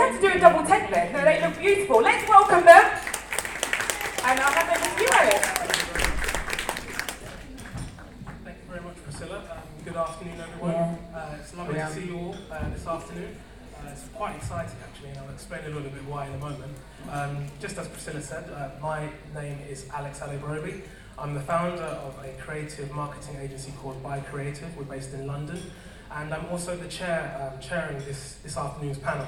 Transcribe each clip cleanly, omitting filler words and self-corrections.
had to do a double take then. No, they look beautiful. Let's welcome them. And I'll have them with you, Alex. Thank you very much, Priscilla. Good afternoon, everyone. It's lovely to see you all this afternoon. It's quite exciting, actually, and I'll explain a little bit why in a moment. Just as Priscilla said, my name is Alex Alibrobi. I'm the founder of a creative marketing agency called By Creative. We're based in London. And I'm also the chairing this afternoon's panel.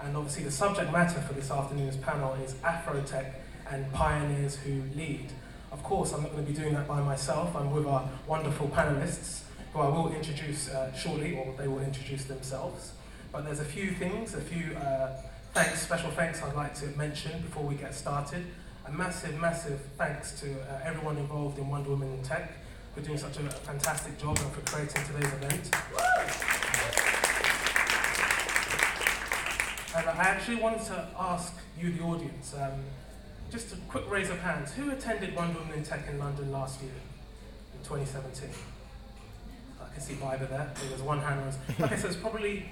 And obviously the subject matter for this afternoon's panel is AfroTech and Pioneers Who Lead. Of course, I'm not going to be doing that by myself. I'm with our wonderful panelists, who I will introduce shortly, or they will introduce themselves. But there's a few things, special thanks I'd like to mention before we get started. A massive, massive thanks to everyone involved in Wonder Women in Tech for doing such a fantastic job and for creating today's event. And I actually wanted to ask you, the audience, just a quick raise of hands. Who attended Wonder Women in Tech in London last year, in 2017? I can see Viber there. There's one hand raised. Okay, so it's probably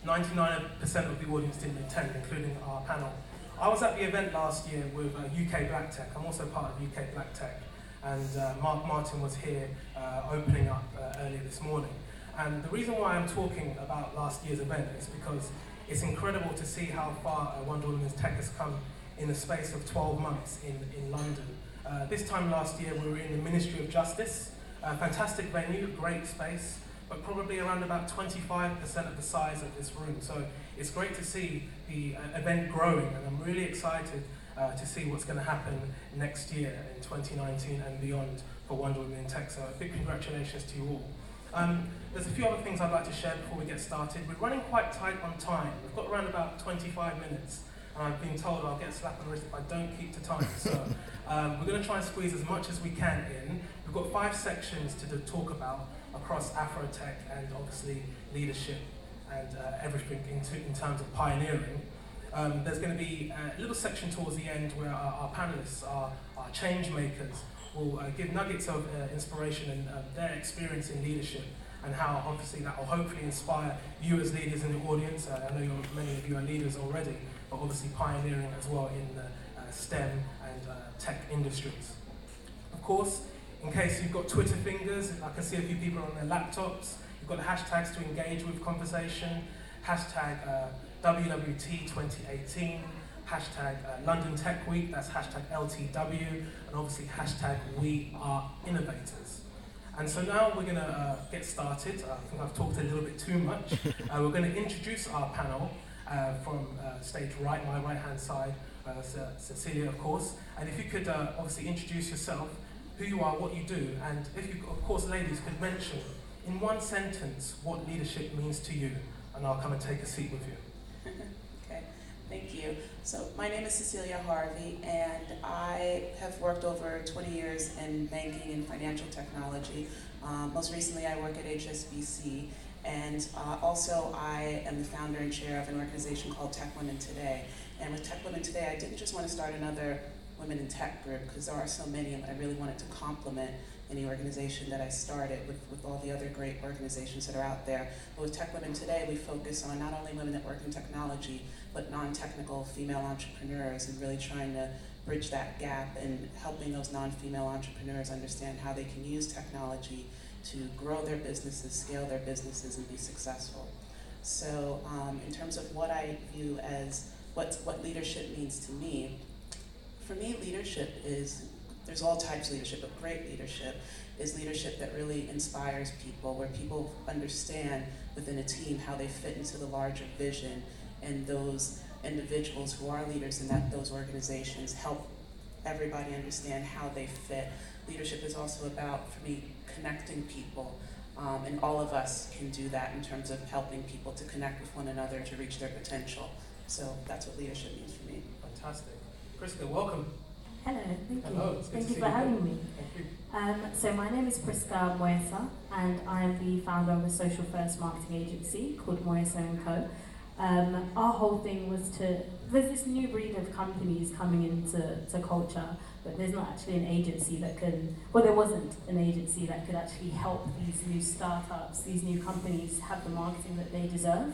99% of the audience didn't attend, including our panel. I was at the event last year with UK Black Tech. I'm also part of UK Black Tech. And Mark Martin was here opening up earlier this morning. And the reason why I'm talking about last year's event is because it's incredible to see how far Wonder Women in Tech has come in the space of 12 months in London. This time last year we were in the Ministry of Justice. Fantastic venue, great space, but probably around about 25% of the size of this room. So it's great to see the event growing, and I'm really excited to see what's going to happen next year in 2019 and beyond for Wonder Women in Tech. So a big congratulations to you all. There's a few other things I'd like to share before we get started. We're running quite tight on time. We've got around about 25 minutes. And I've been told I'll get a slap on the wrist if I don't keep to time. So we're going to try and squeeze as much as we can in. We've got 5 sections to talk about across AfroTech and obviously leadership and everything in terms of pioneering. There's going to be a little section towards the end where our panelists, our change makers, will give nuggets of inspiration and their experience in leadership, and how obviously that will hopefully inspire you as leaders in the audience. I know many of you are leaders already, but obviously pioneering as well in the STEM and tech industries. Of course, in case you've got Twitter fingers, I can see a few people on their laptops. You've got the hashtags to engage with conversation, hashtag WWT 2018, hashtag London Tech Week, that's hashtag LTW, and obviously hashtag We Are Innovators. And so now we're going to get started. I think I've talked a little bit too much. We're going to introduce our panel from stage right, my right-hand side, Cecilia, of course. And if you could obviously introduce yourself, who you are, what you do, and if you, of course, ladies, could mention in one sentence what leadership means to you, and I'll come and take a seat with you. Okay, thank you. So my name is Cecilia Harvey, and I have worked over 20 years in banking and financial technology. Most recently, I work at HSBC, and also I am the founder and chair of an organization called Tech Women Today. And with Tech Women Today, I didn't just want to start another Women in Tech group, because there are so many, and I really wanted to complement any organization that I started with all the other great organizations that are out there. But with Tech Women Today, we focus on not only women that work in technology, but non-technical female entrepreneurs, and really trying to bridge that gap and helping those non-female entrepreneurs understand how they can use technology to grow their businesses, scale their businesses, and be successful. So in terms of what I view as what leadership means to me, for me, leadership is, there's all types of leadership, but great leadership is leadership that really inspires people, where people understand within a team how they fit into the larger vision, and those individuals who are leaders in those organizations help everybody understand how they fit. Leadership is also about, for me, connecting people, and all of us can do that in terms of helping people to connect with one another to reach their potential. So that's what leadership means for me. Fantastic. Priska, welcome. Hello, thank you. Hello, Thank you for having me. Thank you. So my name is Priska Moyesa, and I am the founder of a social first marketing agency called Moyesa & Co. Our whole thing was there's this new breed of companies coming into culture, but there's not actually an agency that there wasn't an agency that could actually help these new startups, these new companies have the marketing that they deserve.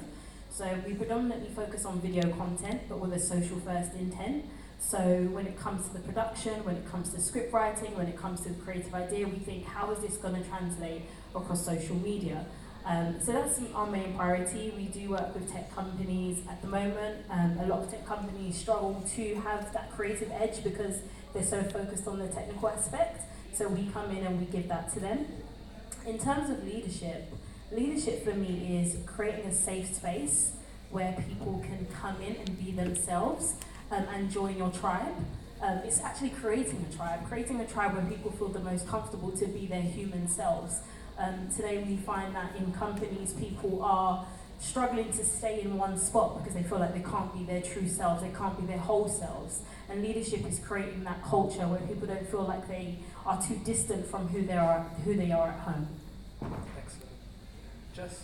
So we predominantly focus on video content, but with a social first intent. So when it comes to the production, when it comes to script writing, when it comes to the creative idea, we think, how is this going to translate across social media? So that's our main priority. We do work with tech companies at the moment. A lot of tech companies struggle to have that creative edge because they're so focused on the technical aspect. So we come in and we give that to them. In terms of leadership, leadership for me is creating a safe space where people can come in and be themselves and join your tribe. It's actually creating a tribe where people feel the most comfortable to be their human selves. Today we find that in companies, people are struggling to stay in one spot because they feel like they can't be their true selves, they can't be their whole selves. And leadership is creating that culture where people don't feel like they are too distant from who they are at home. Excellent. Jess,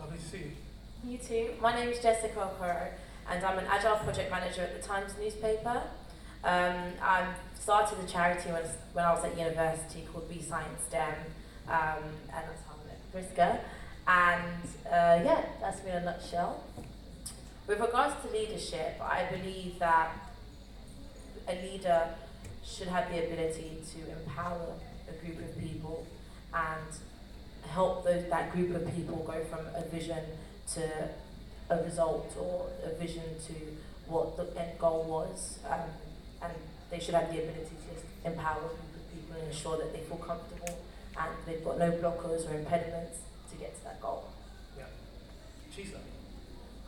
lovely to see you. You too. My name is Jessica Okoro, and I'm an Agile Project Manager at the Times newspaper. I started a charity when I was at university called Be Science STEM, and that's how I met Priska. And yeah, that's me in a nutshell. With regards to leadership, I believe that a leader should have the ability to empower a group of people and help that group of people go from a vision to a result, or a vision to what the end goal was. And they should have the ability to just empower a group of people and ensure that they feel comfortable and they've got no blockers or impediments to get to that goal. Yeah. Chisa.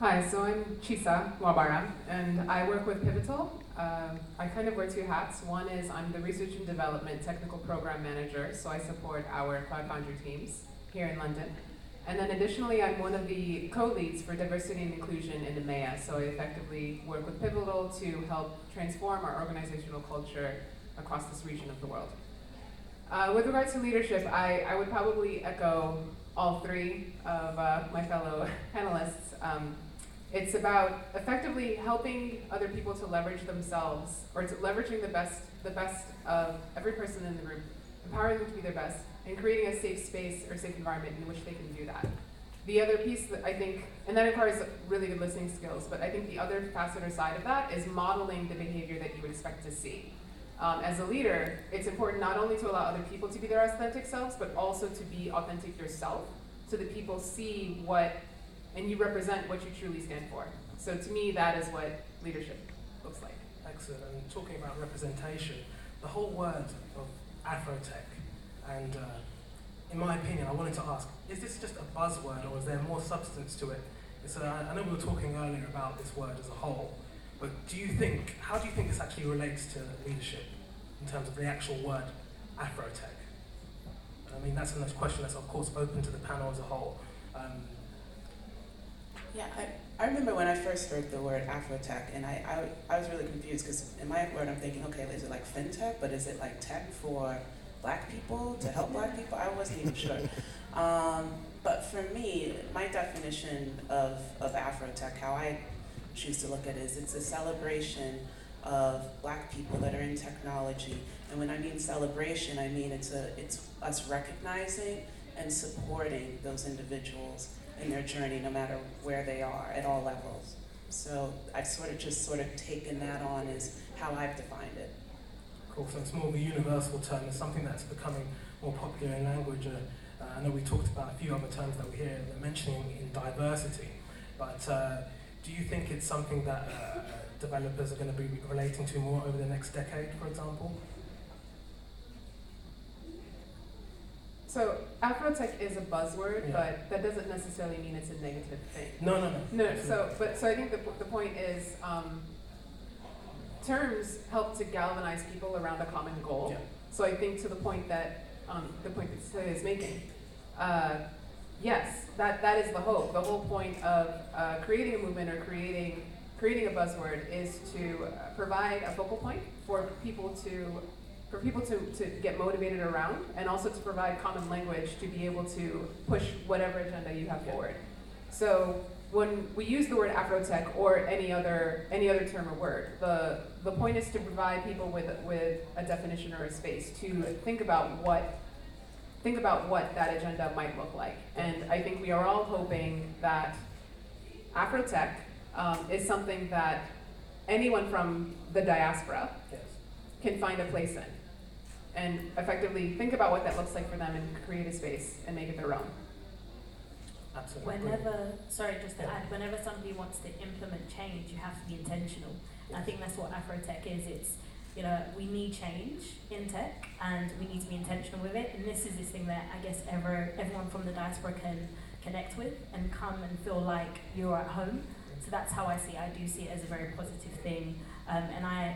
Hi, so I'm Chisa Wabara, and I work with Pivotal. I kind of wear two hats. One is I'm the Research and Development Technical Program Manager, so I support our Cloud Foundry teams here in London. And then additionally, I'm one of the co-leads for diversity and inclusion in EMEA, so I effectively work with Pivotal to help transform our organizational culture across this region of the world. With regards to leadership, I would probably echo all three of my fellow panelists. It's about effectively helping other people to leverage themselves, or to leveraging the best of every person in the group, empowering them to be their best, and creating a safe space or safe environment in which they can do that. The other piece that I think, and that requires really good listening skills, but I think the other facet or side of that is modeling the behavior that you would expect to see. As a leader, it's important not only to allow other people to be their authentic selves, but also to be authentic yourself, so that people see what, and you represent what you truly stand for. So to me, that is what leadership looks like. Excellent. And talking about representation, the whole word of AfroTech, and in my opinion, I wanted to ask, is this just a buzzword, or is there more substance to it? I know we were talking earlier about this word as a whole, but how do you think this actually relates to leadership in terms of the actual word AfroTech? I mean, that's a question that's of course open to the panel as a whole. Yeah, I remember when I first heard the word Afrotech, and I was really confused because in my word I'm thinking, okay, is it like fintech, but is it like tech for Black people, to help Black people? I wasn't even sure. But for me, my definition of Afrotech, how I choose to look at it, is it's a celebration of Black people that are in technology. And when I mean celebration, I mean it's us recognizing and supporting those individuals in their journey, no matter where they are, at all levels. So I've sort of taken that on as how I've defined it. Cool, so it's more of a universal term. It's something that's becoming more popular in language. I know we talked about a few other terms that we hear mentioning in diversity, but do you think it's something that developers are going to be relating to more over the next decade, for example? So Afrotech is a buzzword, Yeah. but that doesn't necessarily mean it's a negative thing. No. So I think the point is, terms help to galvanize people around a common goal. Yeah. So I think to the point that Cecilia is making, yes, that is the hope. The whole point of creating a movement or creating a buzzword is to provide a focal point for people to get motivated around, and also to provide common language to be able to push whatever agenda you have forward. So when we use the word Afrotech or any other term or word, the point is to provide people with a definition or a space to think about what that agenda might look like. And I think we are all hoping that AfroTech is something that anyone from the diaspora Yes. can find a place in. And effectively think about what that looks like for them and create a space and make it their own. Absolutely. Whenever somebody wants to implement change, you have to be intentional. And I think that's what AfroTech is. It's, we need change in tech and we need to be intentional with it. And this is this thing that I guess everyone from the diaspora can connect with and come and feel like you're at home. So that's how I see it. I do see it as a very positive thing.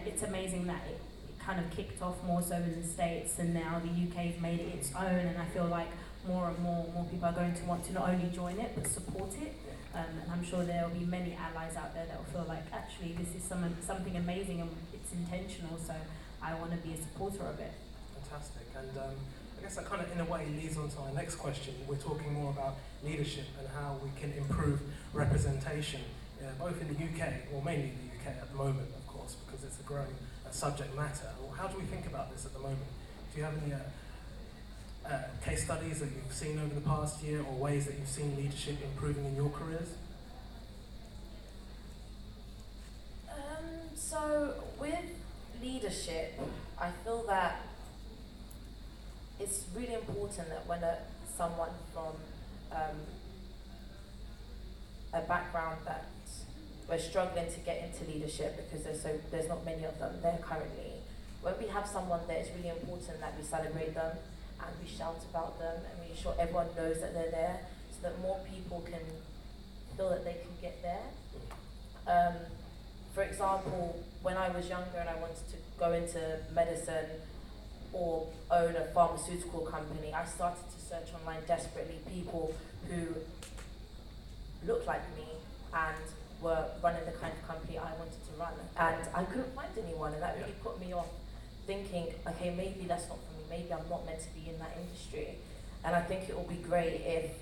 It's amazing that it kind of kicked off more so in the States, and now the UK's made it its own, and I feel like more and more people are going to want to not only join it but support it. And I'm sure there will be many allies out there that will feel like actually this is something amazing and it's intentional, so I want to be a supporter of it. Fantastic. And I guess that kind of in a way leads on to our next question. We're talking more about leadership and how we can improve representation, both in the UK, or mainly in the UK at the moment, of course, because it's a growing subject matter. Well, how do we think about this at the moment? Do you have any case studies that you've seen over the past year, or ways that you've seen leadership improving in your careers? So with leadership, I feel that it's really important that when someone from a background that we're struggling to get into leadership because there's not many of them there currently. When we have someone there, it's really important that we celebrate them and we shout about them and make sure everyone knows that they're there, so that more people can feel that they can get there. For example, when I was younger and I wanted to go into medicine or own a pharmaceutical company, I started to search online desperately people who looked like me and were running the kind of company I wanted to run, and I couldn't find anyone, and that really put me off, thinking, okay, maybe that's not for me, maybe I'm not meant to be in that industry. And I think it would be great if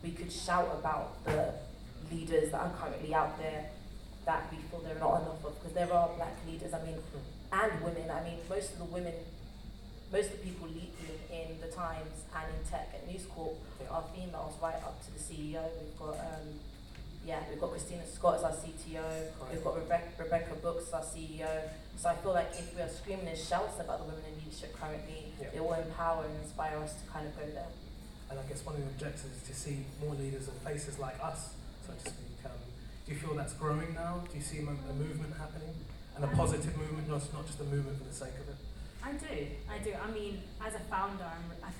we could shout about the leaders that are currently out there that we feel there are not enough of, because there are black leaders, and women. Most of the people leading in the Times and in tech and News Corp are females, right up to the CEO. We've got Christina Scott as our CTO, we've got Rebecca Brooks as our CEO. So I feel like if we are screaming and shouting about the women in leadership currently, it will empower and inspire us to kind of go there. And I guess one of the objectives is to see more leaders and faces like us, so to speak. Do you feel that's growing now? Do you see a movement happening? And a positive movement, not just a movement for the sake of it? I do. As a founder, I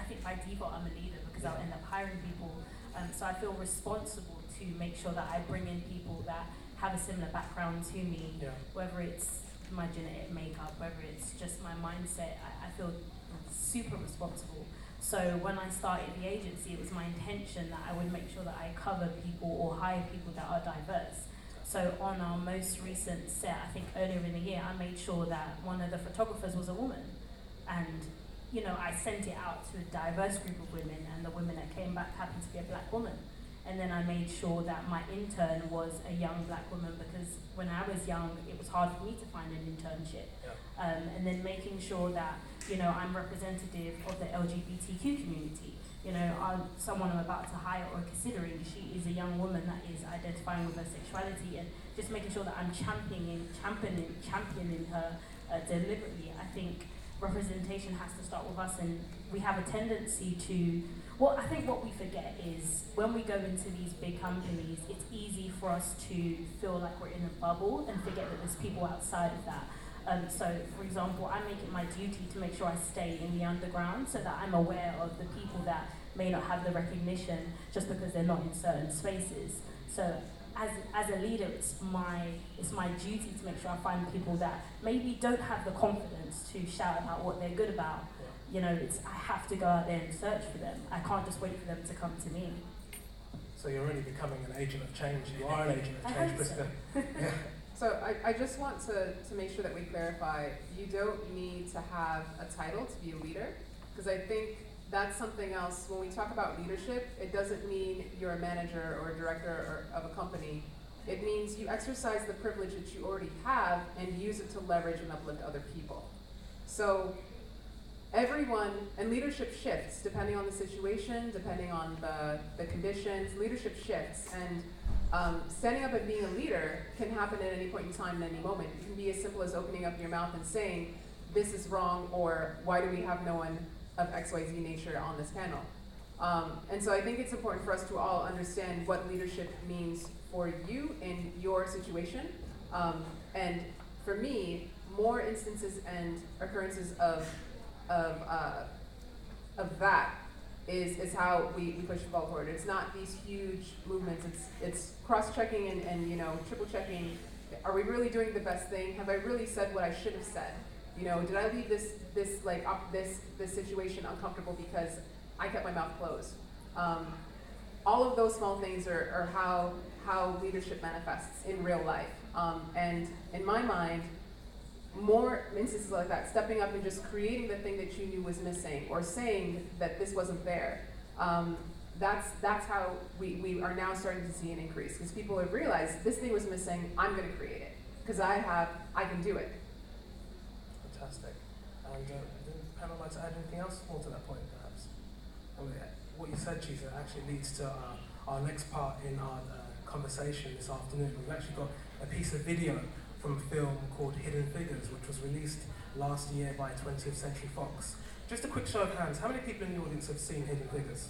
think by default I'm a leader because I'll end up hiring people. So I feel responsible to make sure that I bring in people that have a similar background to me, whether it's my genetic makeup, whether it's just my mindset. I feel super responsible. So when I started the agency, it was my intention that I would make sure that I cover people or hire people that are diverse. So on our most recent set, I think earlier in the year, I made sure that one of the photographers was a woman. And I sent it out to a diverse group of women, and the women that came back happened to be a black woman. And then I made sure that my intern was a young black woman, because when I was young, it was hard for me to find an internship. And then making sure that, I'm representative of the LGBTQ community. Someone I'm about to hire or considering, she is a young woman that is identifying with her sexuality, and just making sure that I'm championing her deliberately. I think representation has to start with us, and we have a tendency to, I think what we forget is when we go into these big companies, it's easy for us to feel like we're in a bubble and forget that there's people outside of that. So, for example, I make it my duty to make sure I stay in the underground so that I'm aware of the people that may not have the recognition just because they're not in certain spaces. So, as a leader, it's my duty to make sure I find people that maybe don't have the confidence to shout about what they're good about. I have to go out there and search for them. I can't just wait for them to come to me. So you're already becoming an agent of change. You are an agent of change, Prisca. Yeah. So I just want to make sure that we clarify, you don't need to have a title to be a leader, because I think that's something else. When we talk about leadership, it doesn't mean you're a manager or a director of a company. It means you exercise the privilege that you already have and use it to leverage and uplift other people. So and leadership shifts depending on the situation, depending on the conditions, leadership shifts. And standing up and being a leader can happen at any point in time, at any moment. It can be as simple as opening up your mouth and saying, this is wrong, or why do we have no one of XYZ nature on this panel? And so I think it's important for us to all understand what leadership means for you in your situation. And for me, more instances and occurrences of that is how we push the ball forward. It's not these huge movements. It's cross-checking and triple-checking. Are we really doing the best thing? Have I really said what I should have said? Did I leave this situation uncomfortable because I kept my mouth closed? All of those small things are how leadership manifests in real life. And in my mind, more instances like that, stepping up and just creating the thing that you knew was missing, or saying that this wasn't there, that's how we are now starting to see an increase, because people have realized this thing was missing, I'm going to create it, because I can do it. Fantastic. And the panel like to add anything else more to that point, perhaps? What you said, Chisa, actually leads to our next part in our conversation this afternoon. We've actually got a piece of video from a film called Hidden Figures, which was released last year by 20th Century Fox. Just a quick show of hands, how many people in the audience have seen Hidden Figures?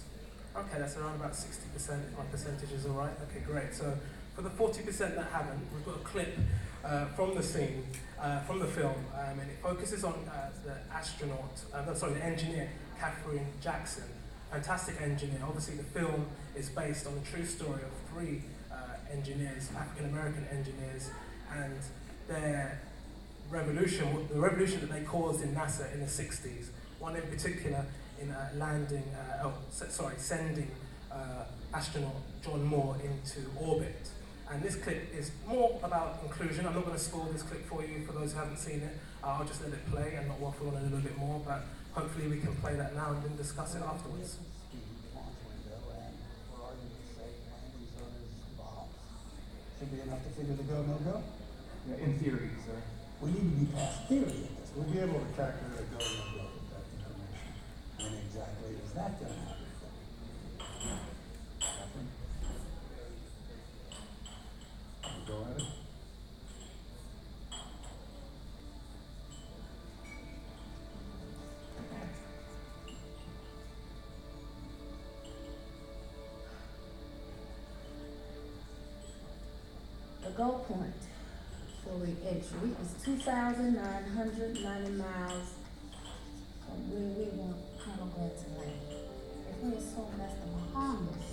Okay, that's around about 60%, if my percentage is all right. Okay, great. So for the 40% that haven't, we've got a clip from the scene, from the film, and it focuses on the engineer, Catherine Jackson. Fantastic engineer. Obviously the film is based on the true story of 3 engineers, African-American engineers, and their revolution, the revolution that they caused in NASA in the 60s. One in particular in sending astronaut John Moore into orbit. And this clip is more about inclusion. I'm not going to spoil this clip for you, for those who haven't seen it. I'll just let it play and not waffle on it a little bit more, but hopefully we can play that now and then discuss it afterwards. Should be enough to figure the go, no go? Yeah, in theory, sir. We need to be past theory at this. We'll be able to calculate a go, no go with that information. When exactly is that going to happen? Catherine? Go at it. The goal point for re-entry is 2,990 miles from where we want Commonwealth to land. If we assume that's the Bahamas,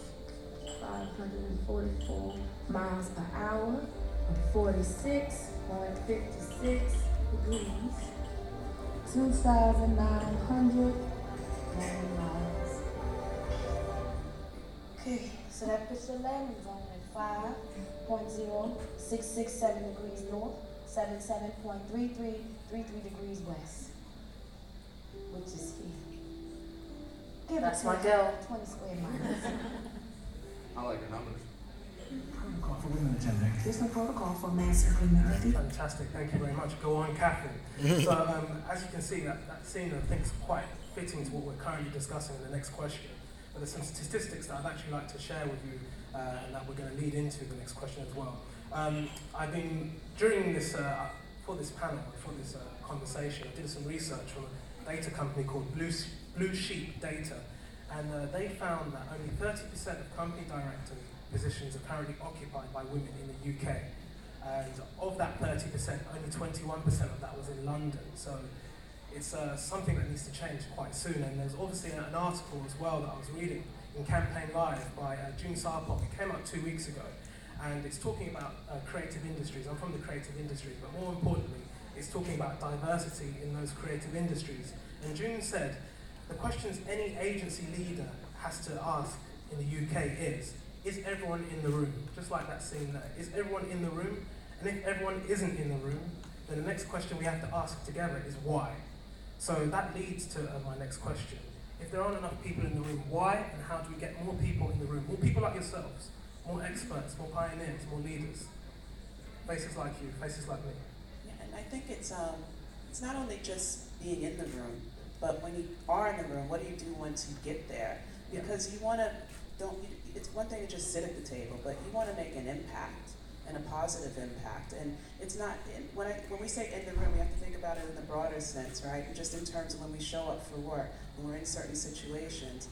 544 miles per hour, or 46.56 degrees, 2,990 miles. Okay, so that puts the landing zone at 5.0667 degrees north, 77.3333 degrees west, which is here. That's my girl. 20 square miles. I like your numbers. Protocol for women attending. There's no protocol for masculine community. Fantastic, thank you very much. Go on, Catherine. So as you can see, that scene I think is quite fitting to what we're currently discussing in the next question. But there's some statistics that I'd actually like to share with you and that we're going to lead into the next question as well. I've been, during this, for this panel, for this conversation, I did some research from a data company called Blue Sheep Data, and they found that only 30% of company director positions are currently occupied by women in the UK. And of that 30%, only 21% of that was in London. So it's something that needs to change quite soon. And there's obviously an article as well that I was reading in Campaign Live by June Sarpong. It came out 2 weeks ago. And it's talking about creative industries. I'm from the creative industry, but more importantly, it's talking about diversity in those creative industries. And June said, the questions any agency leader has to ask in the UK is everyone in the room? Just like that scene there. Is everyone in the room? And if everyone isn't in the room, then the next question we have to ask together is why? So that leads to my next question. If there aren't enough people in the room, why and how do we get more people in the room? More people like yourselves, more experts, more pioneers, more leaders. Faces like you, faces like me. Yeah, and I think it's not only just being in the room, but when you are in the room, what do you do once you get there? Because you want to, it's one thing to just sit at the table, but you want to make an impact, and a positive impact. And it's not, when we say in the room, we have to think about it in the broader sense, right? Just in terms of when we show up for work, when we're in certain situations.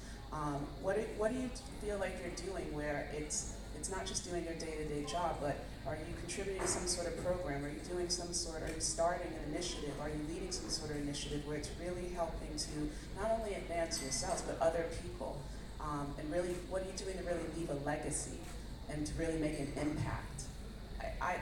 What do you feel like you're doing where it's not just doing your day-to-day job, but are you contributing to some sort of program? Are you doing some sort, are you starting an initiative? Are you leading some sort of initiative where it's really helping to not only advance yourselves, but other people? And really, what are you doing to really leave a legacy and to really make an impact?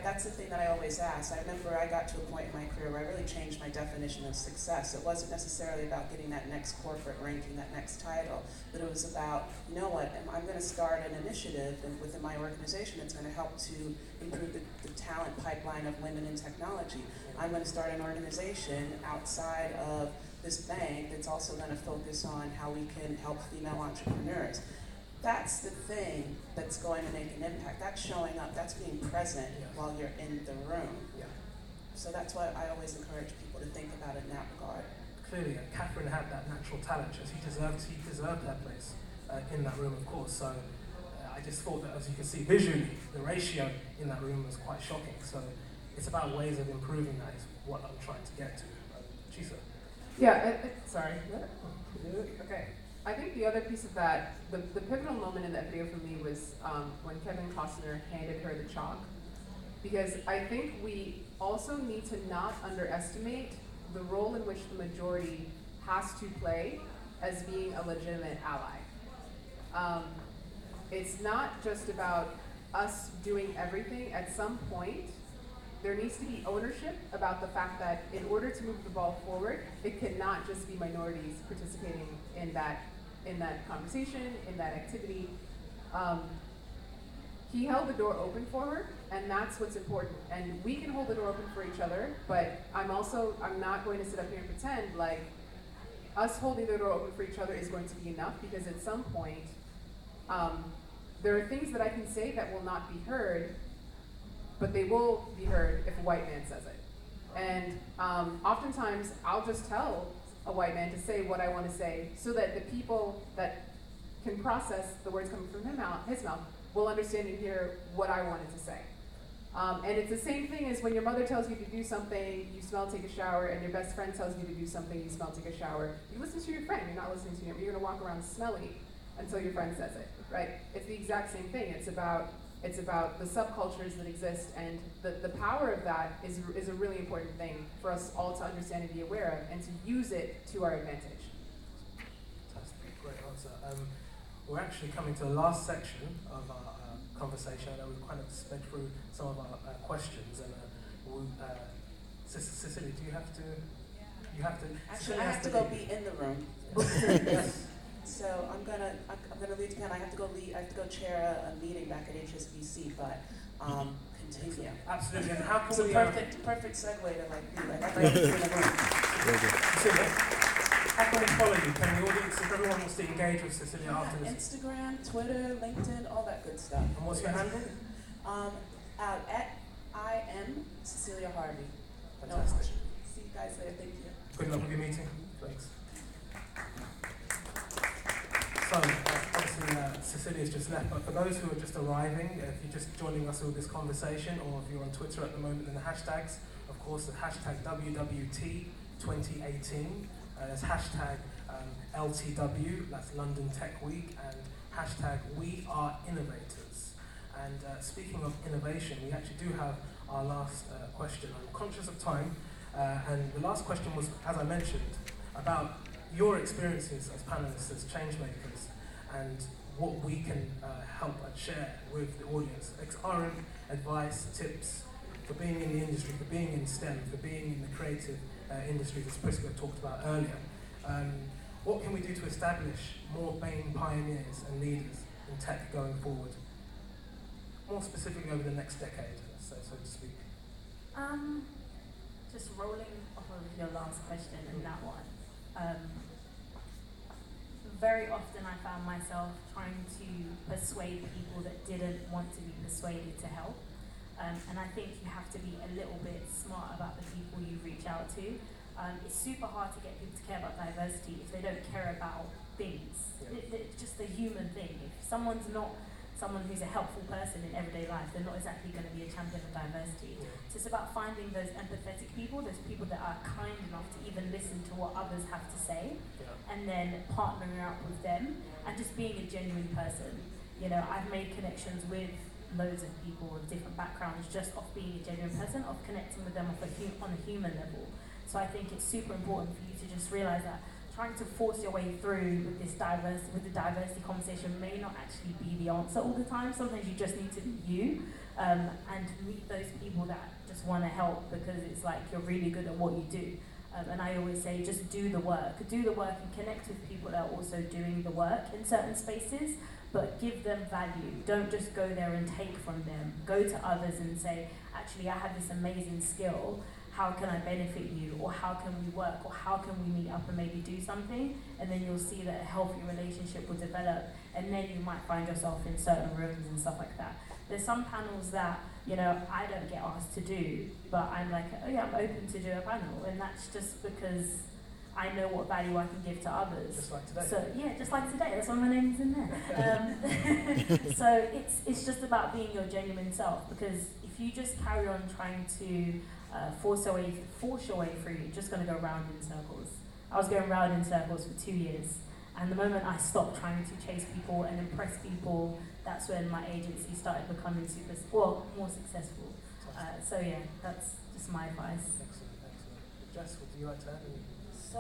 That's the thing that I always ask. I remember I got to a point in my career where I really changed my definition of success. It wasn't necessarily about getting that next corporate ranking, that next title, but it was about, you know what, I'm going to start an initiative within my organization that's going to help to improve the talent pipeline of women in technology. I'm going to start an organization outside of this bank that's also going to focus on how we can help female entrepreneurs. That's the thing that's going to make an impact. That's showing up, that's being present while you're in the room. Yeah. So that's why I always encourage people to think about it in that regard. Clearly, Catherine had that natural talent. She deserved her place in that room, of course. So I just thought that, as you can see visually, the ratio in that room was quite shocking. So it's about ways of improving that is what I'm trying to get to. Chisa. Yeah, sorry. Okay. I think the other piece of that, the pivotal moment in that video for me was when Kevin Costner handed her the chalk. Because I think we also need to not underestimate the role in which the majority has to play as being a legitimate ally. It's not just about us doing everything. At some point, there needs to be ownership about the fact that in order to move the ball forward, it cannot just be minorities participating in that conversation, in that activity. He held the door open for her, and that's what's important. And we can hold the door open for each other, but I'm not going to sit up here and pretend like us holding the door open for each other is going to be enough, because at some point, there are things that I can say that will not be heard, but they will be heard if a white man says it. And oftentimes, I'll just tell a white man to say what I want to say so that the people that can process the words coming from his mouth will understand and hear what I wanted to say. And it's the same thing as when your mother tells you to do something, you smell, take a shower, and your best friend tells you to do something, you smell, take a shower. You listen to your friend, you're not listening to him. You're gonna walk around smelly until your friend says it, right? It's the exact same thing. It's about the subcultures that exist, and the power of that is a really important thing for us all to understand and be aware of, and to use it to our advantage. Fantastic, great answer. We're actually coming to the last section of our conversation. I know we've kind of sped through some of our questions, and Cecilia, do you have to? You have to. Actually, I have to go be in the room. Yes. So I'm gonna leave again. I have to go chair a meeting back at HSBC, but continue. Absolutely. And how can It's a we? perfect segue to like be in the room. Cecilia, how can we follow you? Can the audience, if everyone wants to engage with Cecilia after this? Instagram, Twitter, LinkedIn, all that good stuff. And what's your handle? At I am Cecilia Harvey. Fantastic. See you guys later. Thank you. Good luck with your meeting. Thanks. So, obviously, Cecilia's just left, but for those who are just arriving, if you're just joining us with this conversation, or if you're on Twitter at the moment, then the hashtags, of course, the hashtag WWT2018, there's hashtag LTW, that's London Tech Week, and hashtag We Are Innovators. And speaking of innovation, we actually do have our last question. I'm conscious of time, and the last question was, as I mentioned, about your experiences as panelists, as change makers, and what we can help and share with the audience. Our own advice, tips for being in the industry, for being in STEM, for being in the creative industries, as Prisca talked about earlier. What can we do to establish more BAME pioneers and leaders in tech going forward? More specifically over the next decade, so to speak. Just rolling off of your last question and that one. Very often I found myself trying to persuade people that didn't want to be persuaded to help. And I think you have to be a little bit smart about the people you reach out to. it's super hard to get people to care about diversity if they don't care about things. It's just a human thing. If someone's not someone who's a helpful person in everyday life, they're not exactly going to be a champion of diversity. So it's about finding those empathetic people, those people that are kind enough to even listen to what others have to say, and then partnering up with them and just being a genuine person. You know, I've made connections with loads of people with different backgrounds just off being a genuine person, of connecting with them on a human level. So I think it's super important for you to just realize that trying to force your way through with the diversity conversation may not actually be the answer all the time. Sometimes you just need to be you, and meet those people that just want to help because it's like you're really good at what you do. And I always say, just do the work and connect with people that are also doing the work in certain spaces, but give them value. Don't just go there and take from them. Go to others and say, actually, I have this amazing skill. How can I benefit you? Or how can we work? Or how can we meet up and maybe do something? And then you'll see that a healthy relationship will develop, and then you might find yourself in certain rooms and stuff like that. There's some panels that, you know, I don't get asked to do, but I'm like, oh yeah, I'm open to do a panel, and that's just because I know what value I can give to others. Just like today. So yeah, just like today. That's why my name is in there. So it's just about being your genuine self, because if you just carry on trying to force your way through, you're just going to go round in circles. I was going round in circles for 2 years, and the moment I stopped trying to chase people and impress people, that's when my agency started becoming more successful. So yeah, that's just my advice. Excellent. Jess, would you like to add anything? So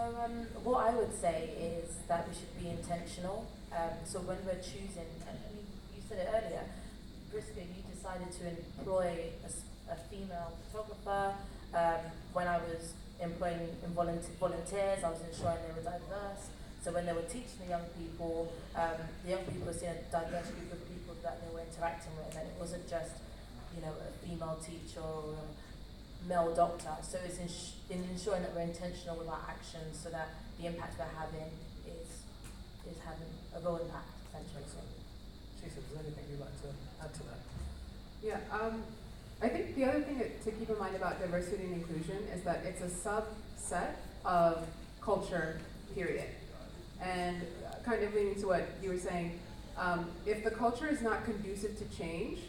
what I would say is that we should be intentional. So when we're choosing, I mean, you said it earlier, Briska, you decided to employ a female photographer. When I was employing volunteers, I was ensuring they were diverse. So when they were teaching the young people were seeing a diverse group of people that they were interacting with, and it wasn't just, you know, a female teacher or a male doctor. So it's in ensuring that we're intentional with our actions, so that the impact we're having is having a real impact, essentially. Shisa, is there anything you'd like to add to that? Yeah, I think the other thing to keep in mind about diversity and inclusion is that it's a subset of culture, period. And kind of leaning to what you were saying, if the culture is not conducive to change,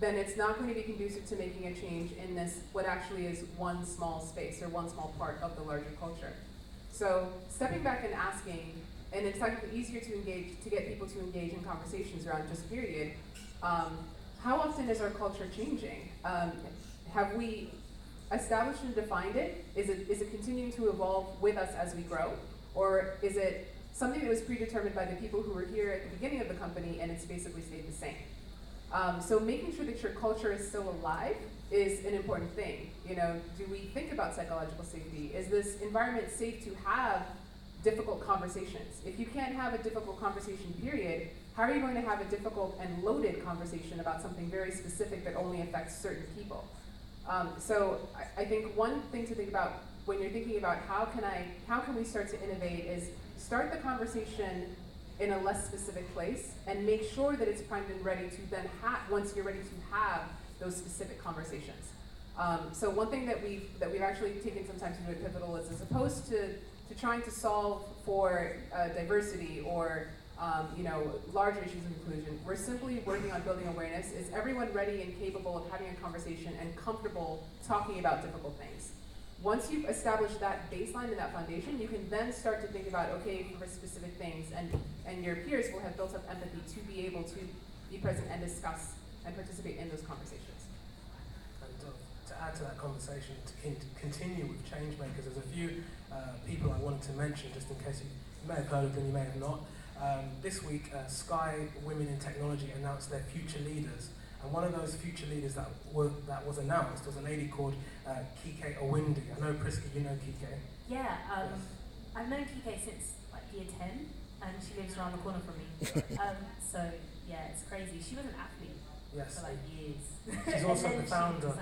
then it's not going to be conducive to making a change in this, what actually is one small space or one small part of the larger culture. So stepping back and asking, and it's actually easier to get people to engage in conversations around just period, how often is our culture changing? Have we established and defined it? Is it continuing to evolve with us as we grow? Or is it something that was predetermined by the people who were here at the beginning of the company and it's basically stayed the same? So making sure that your culture is still alive is an important thing. You know, do we think about psychological safety? Is this environment safe to have difficult conversations? If you can't have a difficult conversation, period, how are you going to have a difficult and loaded conversation about something very specific that only affects certain people? So I think one thing to think about when you're thinking about how can we start to innovate is start the conversation in a less specific place and make sure that it's primed and ready to then once you're ready to have those specific conversations. So one thing that we've actually taken some time to do at Pivotal is, as opposed to trying to solve for diversity or larger issues of inclusion, we're simply working on building awareness. Is everyone ready and capable of having a conversation and comfortable talking about difficult things? Once you've established that baseline and that foundation, you can then start to think about, okay, for specific things, and your peers will have built up empathy to be able to be present and discuss and participate in those conversations. And to add to that conversation, to continue with change makers, there's a few people I wanted to mention, just in case you may have heard of them, you may have not. This week, Sky Women in Technology announced their future leaders. And one of those future leaders that was announced was a lady called Kike Owindi. I know, Priska, you know Kike. Yeah, I've known Kike since like year 10, and she lives around the corner from me. So yeah, it's crazy. She was an athlete for like years. She's also the founder.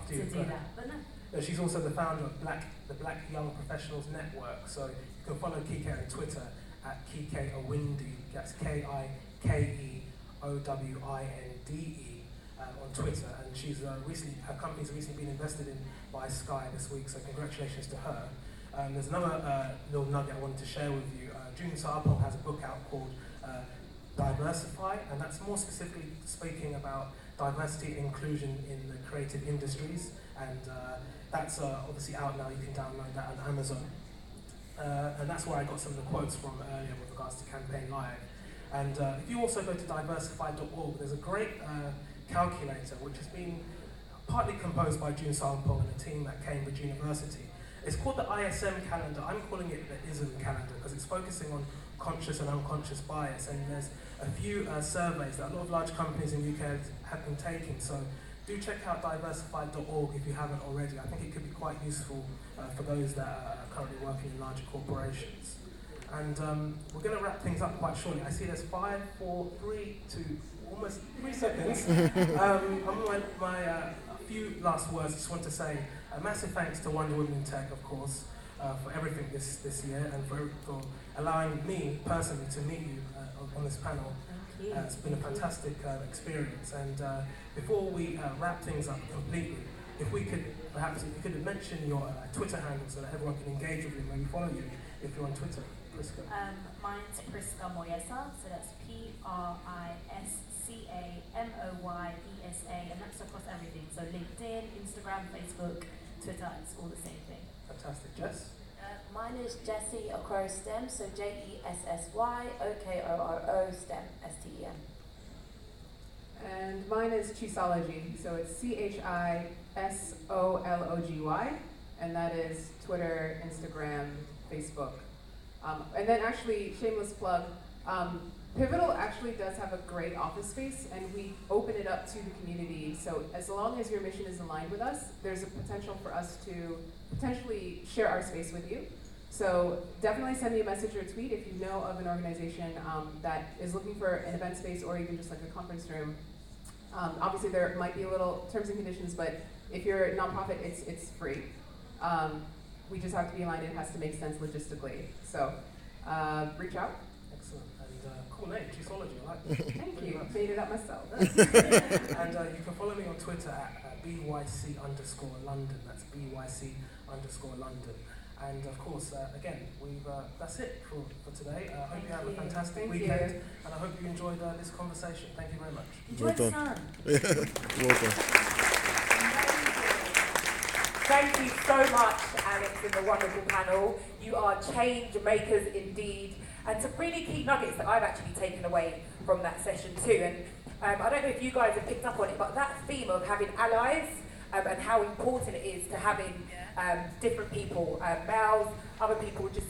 She decided to do that, but no. No, she's also the founder of the Black Young Professionals Network. So you can follow Kike on Twitter at Kike Owindi. That's Kike Owinde. on Twitter, and she's her company's recently been invested in by Sky this week, so congratulations to her. There's another little nugget I wanted to share with you. June Sarpong has a book out called Diversify, and that's more specifically speaking about diversity and inclusion in the creative industries, and that's obviously out now. You can download that on Amazon. And that's where I got some of the quotes from earlier with regards to Campaign Live. And if you also go to diversify.org, there's a great calculator which has been partly composed by June Sarpong and a team at Cambridge University. It's called the ISM calendar. I'm calling it the ISM calendar because it's focusing on conscious and unconscious bias, and there's a few surveys that a lot of large companies in the UK have been taking. So do check out diversify.org if you haven't already. I think it could be quite useful for those that are currently working in larger corporations. And we're going to wrap things up quite shortly. I see there's 5, 4, 3, 2, almost 3 seconds. My few last words. I just want to say a massive thanks to Wonder Women in Tech, of course, for everything this year, and for allowing me personally to meet you on this panel. It's been a fantastic experience. And before we wrap things up completely, if you could mention your Twitter handle so that everyone can engage with you when you follow you, if you're on Twitter. Prisca. Mine's Prisca Moyesa, so that's PRISCAMOYESA, and that's across everything. So LinkedIn, Instagram, Facebook, Twitter, it's all the same thing. Fantastic. Jess? Mine is Jessie Okoro STEM, so JESSYOKORO STEM, STEM. And mine is Chisology, so it's CHISOLOGY, and that is Twitter, Instagram, Facebook. And then actually, shameless plug, Pivotal actually does have a great office space, and we open it up to the community. So as long as your mission is aligned with us, there's a potential for us to potentially share our space with you. So definitely send me a message or a tweet if you know of an organization that is looking for an event space or even just like a conference room. Obviously there might be a little terms and conditions, but if you're a nonprofit, it's free. We just have to be aligned, and it has to make sense logistically. So reach out. Excellent. And cool name, Chisology, I like it. Thank you. Made it up myself. And you can follow me on Twitter at BYC_London. That's BYC_London. And of course, again, that's it for today. I hope you have a fantastic weekend, and I hope you enjoyed this conversation. Thank you very much. Enjoy the sun. Welcome. Thank you so much, Alex, and the wonderful panel. You are change makers indeed. And some really key nuggets that I've actually taken away from that session too. And I don't know if you guys have picked up on it, but that theme of having allies and how important it is to having different people, males, other people, just